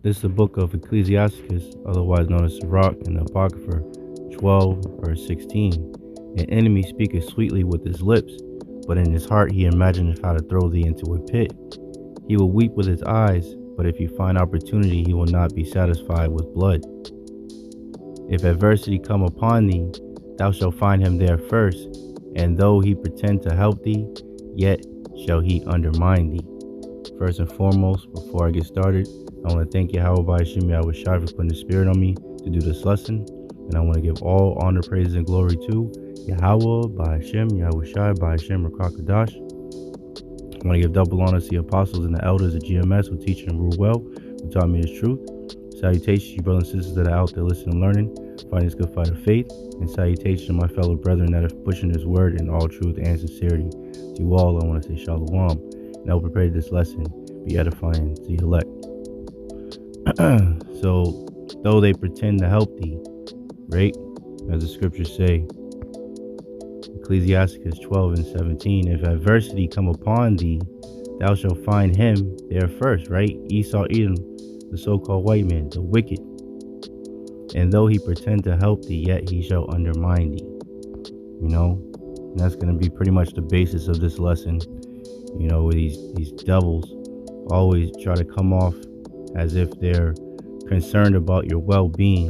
This is the book of Ecclesiasticus, otherwise known as Sirach, in the Apocrypha 12, verse 16. An enemy speaketh sweetly with his lips, but in his heart he imagineth how to throw thee into a pit. He will weep with his eyes, but if he find opportunity, he will not be satisfied with blood. If adversity come upon thee, thou shalt find him there first, and though he pretend to help thee, yet shall he undermine thee. First and foremost, before I get started, I want to thank Yahawah, Bahasham, Yahawashi for putting the spirit on me to do this lesson. And I want to give all honor, praise, and glory to Yahawah, Bahasham, Yahawashi, Bahasham, Rakakadash. I want to give double honor to the apostles and the elders of GMS who teach and rule well, who taught me his truth. Salutations, you brothers and sisters that are out there listening and learning, fighting this good fight of faith. And salutations to my fellow brethren that are pushing this word in all truth and sincerity. To you all, I want to say shalom. And I will prepare this lesson be edifying to the elect. So, though they pretend to help thee, right? As the scriptures say, Ecclesiasticus 12 and 17, if adversity come upon thee, thou shalt find him there first, right? Esau, Edom, the so-called white man, the wicked. And though he pretend to help thee, yet he shall undermine thee. You know, and that's going to be pretty much the basis of this lesson. You know, these devils always try to come off as if they're concerned about your well-being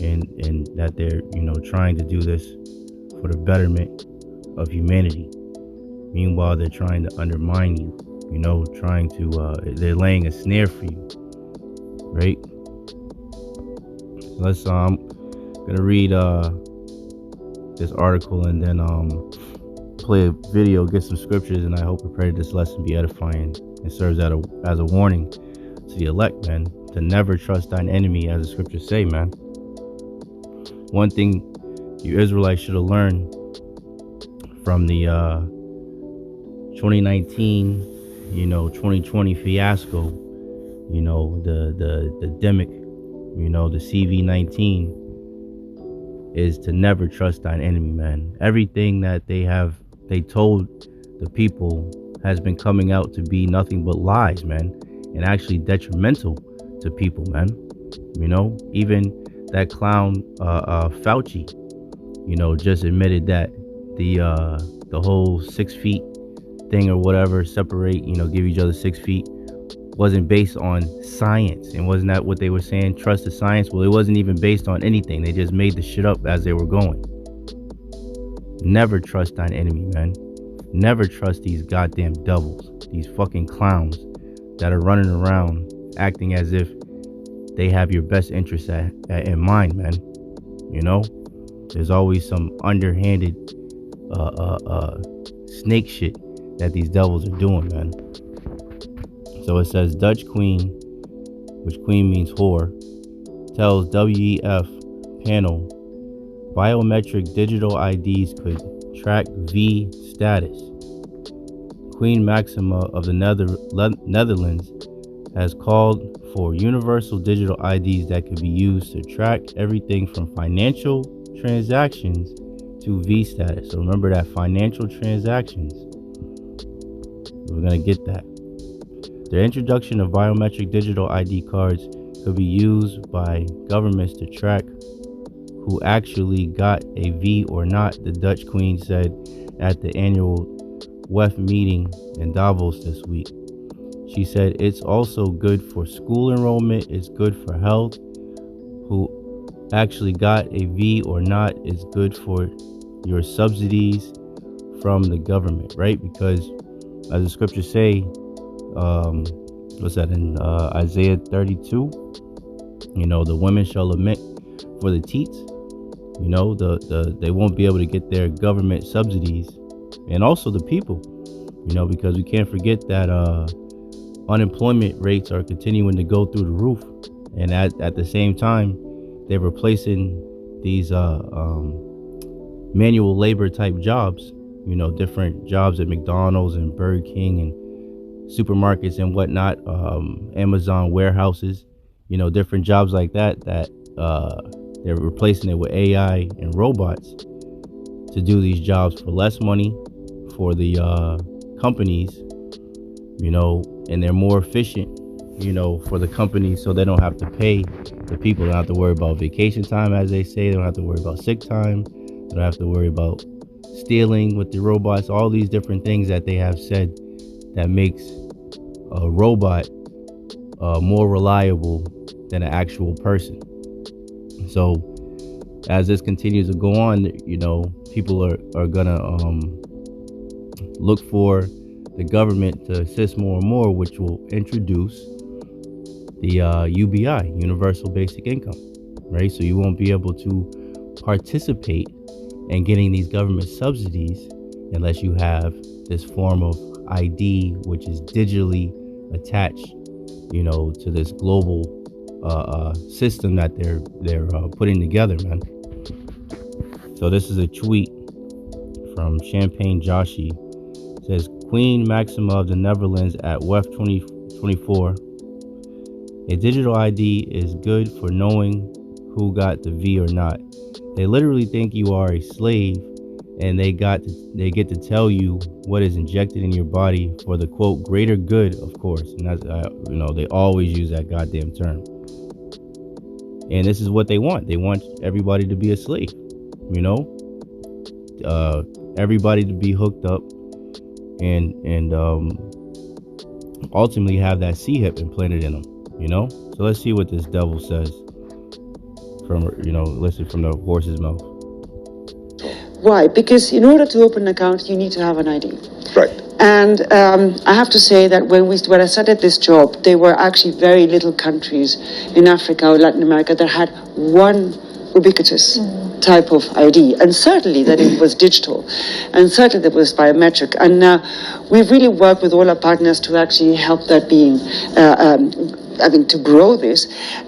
and that they're, you know, trying to do this for the betterment of humanity. Meanwhile, they're trying to undermine you, you know, trying to, they're laying a snare for you, right? So let's, I'm gonna read this article and then play a video, get some scriptures, and I hope and pray this lesson be edifying and serves as a warning to the elect, man, to never trust thine enemy, as the scriptures say, man. One thing you Israelites should have learned from the 2019, you know, 2020 fiasco, you know, the demic, you know, the CV-19, is to never trust thine enemy, man. Everything that they told the people has been coming out to be nothing but lies, man, and actually detrimental to people, man. You know, even that clown Fauci, you know, just admitted that the whole 6 feet thing or whatever, separate, you know, give each other 6 feet, wasn't based on science. And wasn't that what they were saying? Trust the science? Well, it wasn't even based on anything. They just made the shit up as they were going. Never trust thine enemy, man. Never trust these goddamn devils, these fucking clowns that are running around acting as if they have your best interests in mind, man. You know, there's always some underhanded snake shit that these devils are doing, man. So it says, Dutch queen, which queen means whore, tells WEF panel biometric digital IDs could track V status. Queen Maxima of the Netherlands has called for universal digital IDs that could be used to track everything from financial transactions to V status. So remember that, financial transactions. We're going to get that. The introduction of biometric digital ID cards could be used by governments to track who actually got a V or not, the Dutch queen said at the annual WEF meeting in Davos this week. She said it's also good for school enrollment, it's good for health. Who actually got a V or not is good for your subsidies from the government, right? Because as the scriptures say, what's that in Isaiah 32? You know, the women shall lament for the teats. You know, they won't be able to get their government subsidies, and also the people. You know, because we can't forget that unemployment rates are continuing to go through the roof, and at the same time, they're replacing these manual labor type jobs. You know, different jobs at McDonald's and Burger King and supermarkets and whatnot, Amazon warehouses, you know, different jobs like that they're replacing it with AI and robots to do these jobs for less money for the companies, you know, and they're more efficient for the company, so they don't have to pay the people. They don't have to worry about vacation time, as they say. They don't have to worry about sick time. They don't have to worry about stealing with the robots. All these different things that they have said that makes a robot more reliable than an actual person. So as this continues to go on, people are gonna look for the government to assist more and more, which will introduce the UBI, Universal Basic Income, right? So you won't be able to participate in getting these government subsidies unless you have this form of ID, which is digitally attached, to this global system that they're putting together, man. So this is a tweet from Champagne Joshi. It says, Queen Maxima of the Netherlands at WEF 2024. A digital ID is good for knowing who got the V or not. They literally think you are a slave, and they get to tell you what is injected in your body for the quote greater good, of course. And that's they always use that goddamn term. And this is what they want. They want everybody to be a slave. Everybody to be hooked up and ultimately have that C-hip implanted in them. So let's see what this devil says listen from the horse's mouth. Why? Because in order to open an account, you need to have an ID. Right. And I have to say that when I started this job, there were actually very little countries in Africa or Latin America that had one ubiquitous type of ID, and certainly that it was digital, and certainly that it was biometric. And we've really worked with all our partners to actually help that being, to grow this.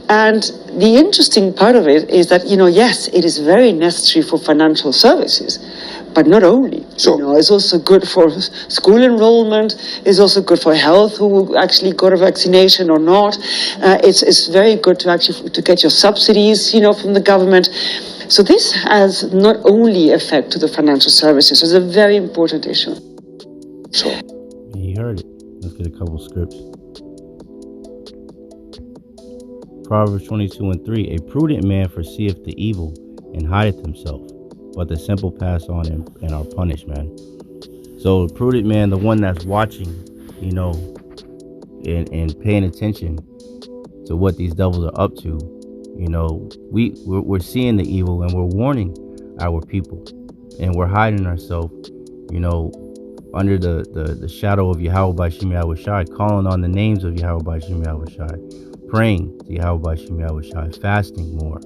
And the interesting part of it is that, yes, it is very necessary for financial services, but not only. Sure. It's also good for school enrollment. It's also good for health, who actually got a vaccination or not. It's very good to get your subsidies, from the government. So this has not only effect to the financial services. It's a very important issue. Sure. Yeah, you heard it. Let's get a couple scripts. Proverbs 22:3. A prudent man foreseeth the evil and hideth himself, but the simple pass on and are punished, man. So the prudent man, the one that's watching, and paying attention to what these devils are up to, we're seeing the evil and we're warning our people, and we're hiding ourselves, under the shadow of Yahawashi, calling on the names of Yahawashi, praying to Yahawashi, fasting more,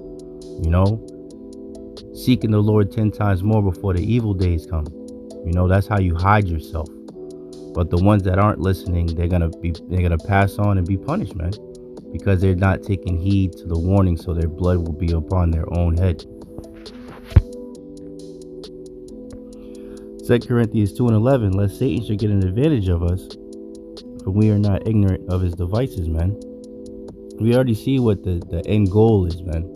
seeking the Lord 10 times more before the evil days come. That's how you hide yourself. But the ones that aren't listening, they're gonna pass on and be punished, man, because they're not taking heed to the warning, so their blood will be upon their own head. 2 Corinthians 2:11, lest Satan should get an advantage of us, for we are not ignorant of his devices, man. We already see what the end goal is, man.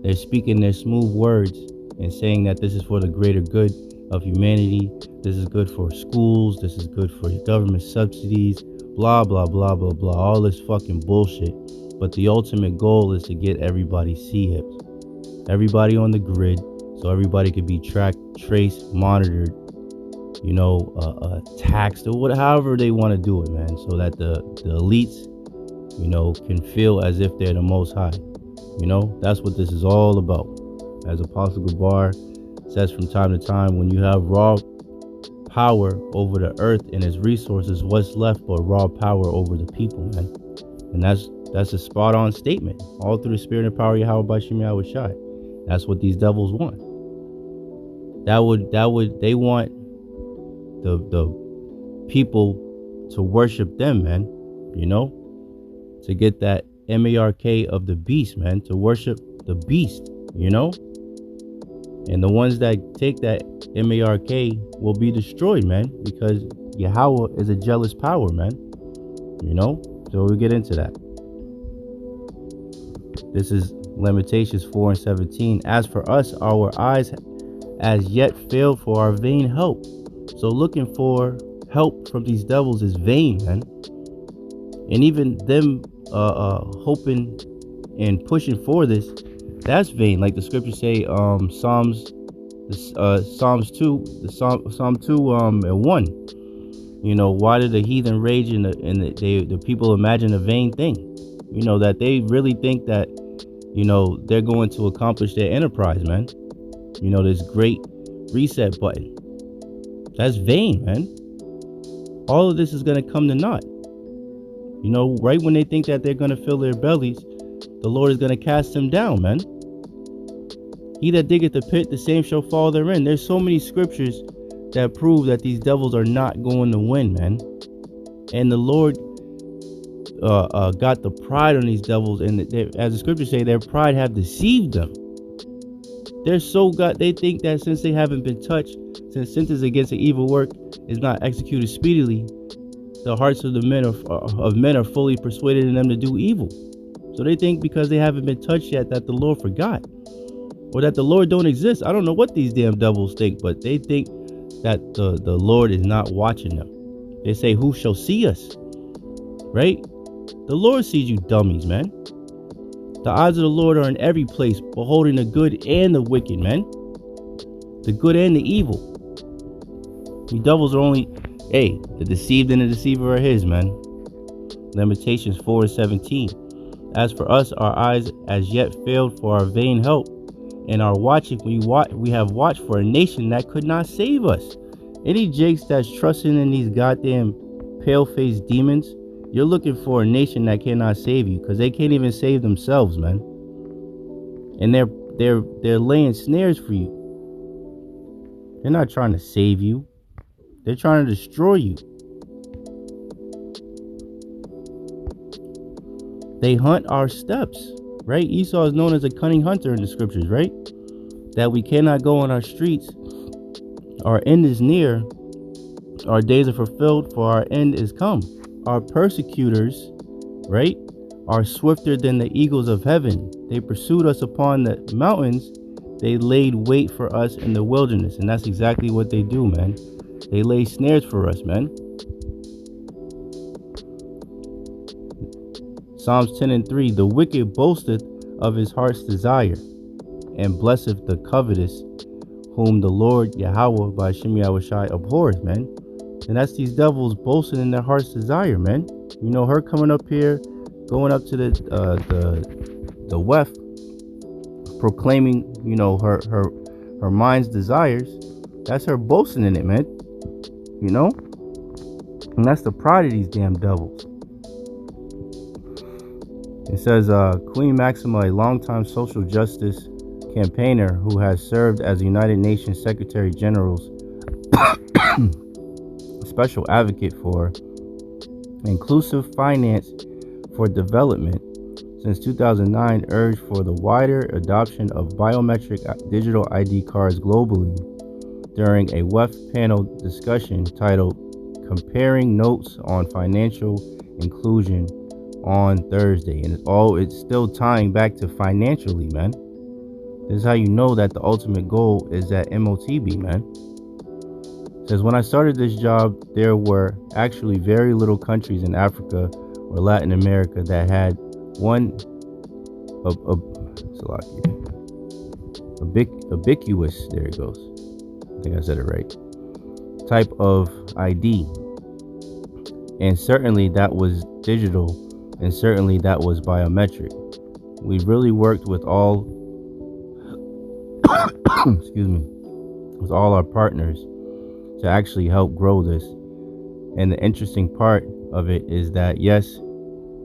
They're speaking their smooth words and saying that this is for the greater good of humanity. This is good for schools. This is good for government subsidies. Blah, blah, blah, blah, blah. All this fucking bullshit. But the ultimate goal is to get everybody C-hips. Everybody on the grid, so everybody could be tracked, traced, monitored, taxed, or however they want to do it, man. So that the elites, can feel as if they're the most high. That's what this is all about. As Apostle Gabar says from time to time, when you have raw power over the earth and its resources, what's left but raw power over the people, man? And that's a spot on statement. All through the spirit and power of Yahawashi. That's what these devils want. They want the people to worship them, man. To get that mark of the beast, man, to worship the beast, and the ones that take that mark will be destroyed, man, because Yahawah is a jealous power, man. So we'll get into that. This is Lamentations 4:17. As for us, our eyes as yet failed for our vain help. So looking for help from these devils is vain, man. And even them hoping and pushing for this, that's vain. Like the scriptures say, Psalms 2, Psalm 2 and 1. You know, why do the heathen rage and the people imagine a vain thing? You know, that they really think that, you know, they're going to accomplish their enterprise, man. You know, this great reset button. That's vain, man. All of this is going to come to naught. You know, right when they think that they're going to fill their bellies, the Lord is going to cast them down, man. He that diggeth the pit, the same shall fall therein. There's so many scriptures that prove that these devils are not going to win, man. And the Lord got the pride on these devils, and as the scriptures say, their pride have deceived them. They're so they think that since they haven't been touched, since sentence against an evil work is not executed speedily, the hearts of the men are fully persuaded in them to do evil. So they think because they haven't been touched yet that the Lord forgot, or that the Lord don't exist. I don't know what these damn devils think, but they think that the Lord is not watching them. They say, who shall see us? Right? The Lord sees you dummies, man. The eyes of the Lord are in every place, beholding the good and the wicked, man. The good and the evil. You devils are only, the deceived and the deceiver are his, man. Lamentations 4:17. As for us, our eyes as yet failed for our vain help, and our watching we have watched for a nation that could not save us. Any jakes that's trusting in these goddamn pale-faced demons, you're looking for a nation that cannot save you, because they can't even save themselves, man. And they're laying snares for you. They're not trying to save you. They're trying to destroy you. They hunt our steps, right? Esau is known as a cunning hunter in the scriptures, right? That we cannot go on our streets. Our end is near. Our days are fulfilled, for our end is come. Our persecutors, right, are swifter than the eagles of heaven. They pursued us upon the mountains. They laid wait for us in the wilderness. And that's exactly what they do, man. They lay snares for us, man. Psalms 10:3. The wicked boasteth of his heart's desire, and blesseth the covetous, whom the Lord Yahawah Bahasham Yahawashi abhorreth, man. And that's these devils boasting in their heart's desire, man. You know, her coming up here, going up to the weft, proclaiming, you know, her mind's desires. That's her boasting in it, man. You know? And that's the pride of these damn devils. It says, Queen Maxima, a longtime social justice campaigner who has served as the United Nations Secretary General's special advocate for inclusive finance for development since 2009, urged for the wider adoption of biometric digital ID cards globally during a WEF panel discussion titled Comparing Notes on Financial Inclusion on Thursday. And it's still tying back to financially, man. This is how you know that the ultimate goal is that MOTB, man. It says, when I started this job, there were actually very little countries in Africa or Latin America that had one ubiquitous, there it goes, I think I said it right, type of ID. And certainly that was digital, and certainly that was biometric. We really worked with all with all our partners to actually help grow this. And the interesting part of it is that, yes,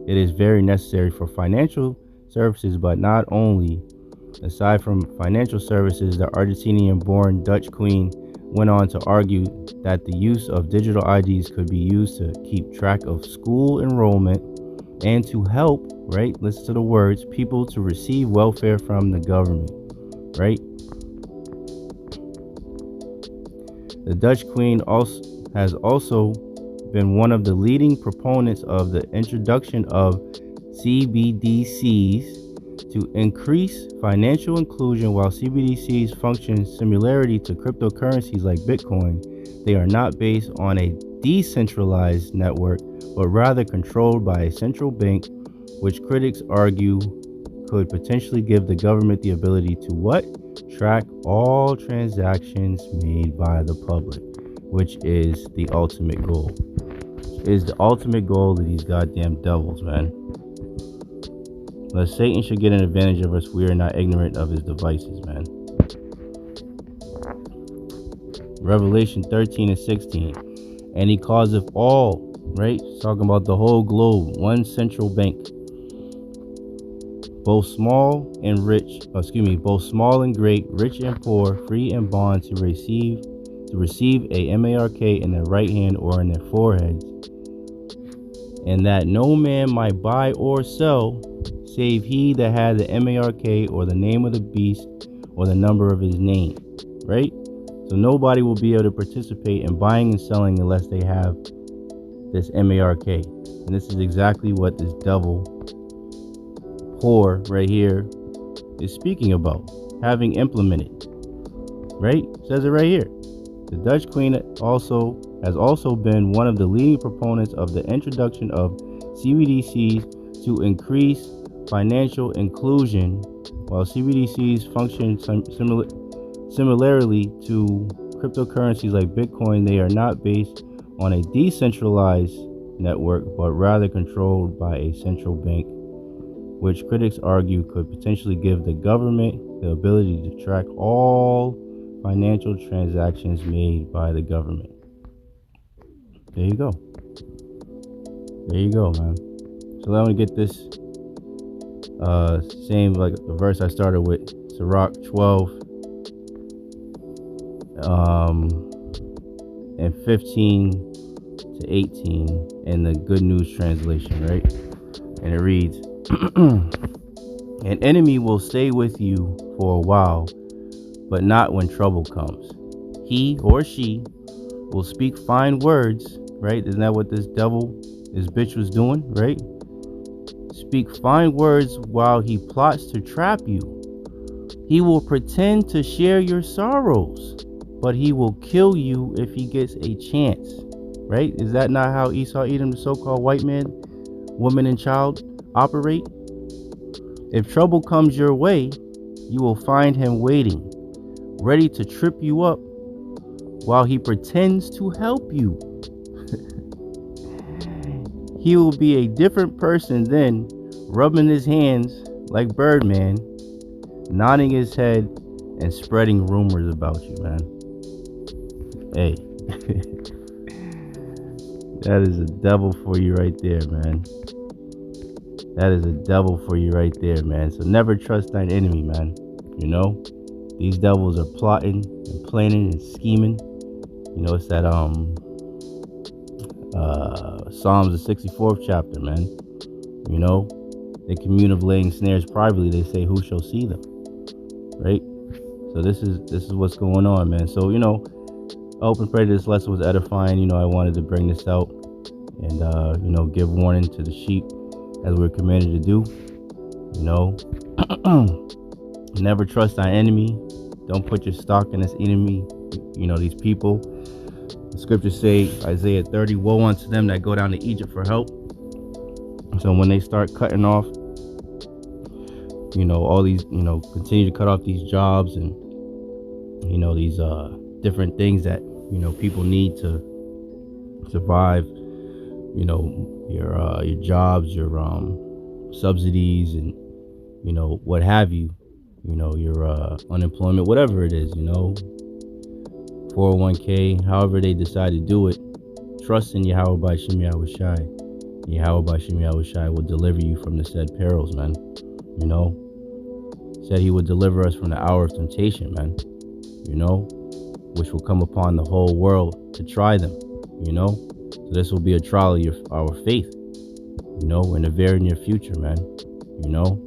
it is very necessary for financial services, but not only. Aside from financial services, the Argentinian-born Dutch queen went on to argue that the use of digital IDs could be used to keep track of school enrollment and to help, right, listen to the words, people to receive welfare from the government, right? The Dutch queen has also been one of the leading proponents of the introduction of CBDCs to increase financial inclusion. While CBDCs function similarly to cryptocurrencies like Bitcoin, they are not based on a decentralized network, but rather controlled by a central bank, which critics argue could potentially give the government the ability to what? Track all transactions made by the public, which is the ultimate goal. Is the ultimate goal of these goddamn devils, man. But Satan should get an advantage of us. We are not ignorant of his devices, man. Revelation 13 and 16. And he causeth all, right? Talking about the whole globe, one central bank, both small and both small and great, rich and poor, free and bond, to receive a mark in their right hand or in their foreheads, and that no man might buy or sell, save he that had the mark or the name of the beast or the number of his name, right? So nobody will be able to participate in buying and selling unless they have this mark. And this is exactly what this devil whore right here is speaking about, having implemented, right? It says it right here. The Dutch Queen has also been one of the leading proponents of the introduction of CBDCs to increase financial inclusion. While CBDCs function similarly to cryptocurrencies like Bitcoin, they are not based on a decentralized network, but rather controlled by a central bank, which critics argue could potentially give the government the ability to track all financial transactions made by the government. There you go. There you go, man. So let me get this same, like the verse I started with, Sirach 12 and 15 to 18 in the Good News translation, right? And it reads, an enemy will stay with you for a while, but not when trouble comes. He or she will speak fine words, right? Isn't that what this bitch was doing, right? Speak fine words while he plots to trap you. He will pretend to share your sorrows, but he will kill you if he gets a chance, right? Is that not how Esau, Edom, the so-called white man, woman, and child operate? If trouble comes your way, you will find him waiting, ready to trip you up while he pretends to help you. He will be a different person then, rubbing his hands like Birdman, nodding his head, and spreading rumors about you, man. Hey. That is a devil for you right there, man. That is a devil for you right there, man. So never trust thine enemy, man. You know? These devils are plotting and planning and scheming. You know, it's that Psalms, the 64th chapter, man. You know, they commune of laying snares privately. They say, who shall see them? Right? So this is what's going on, man. So, you know, I hope and pray this lesson was edifying. You know, I wanted to bring this out and, you know, give warning to the sheep as we're commanded to do. You know, never trust thy enemy. Don't put your stock in this enemy. You know, these people. The scriptures say, Isaiah 30, woe unto them that go down to Egypt for help. So when they start cutting off, you know, all these, you know, continue to cut off these jobs and, you know, these different things that, you know, people need to survive, you know, your jobs, your subsidies, and, you know, what have you, you know, your unemployment, whatever it is, you know, 401k, however they decide to do it. Trust in Yahawah by Shem Yahawashi. Yahawah by Shem Yahawashi will deliver you from the said perils, man. You know, said he would deliver us from the hour of temptation, man. You know, which will come upon the whole world to try them. You know, so this will be a trial of our faith. You know, in the very near future, man. You know,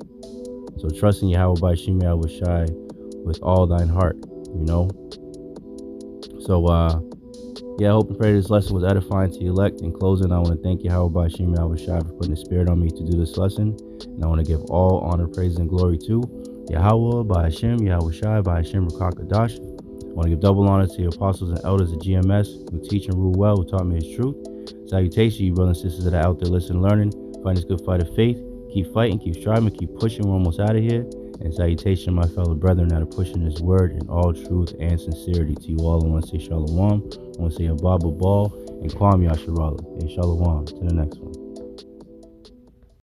so trust in Yahawah by Shem Yahawashi with all thine heart. You know. So, yeah, I hope and pray this lesson was edifying to the elect. In closing, I want to thank Yahawah by Shem Yahawashi for putting the spirit on me to do this lesson. And I want to give all honor, praise, and glory to Yahawah by Shem Yahawashi by Shem Rakakadash. I want to give double honor to the apostles and elders of GMS who teach and rule well, who taught me his truth. Salutation, you brothers and sisters that are out there listening, learning, find this good fight of faith. Keep fighting, keep striving, keep pushing. We're almost out of here. And salutation, my fellow brethren that are pushing this word in all truth and sincerity to you all. I want to say shalom. I want to say ababa ball and kwam yasharala. And shalom. To the next one.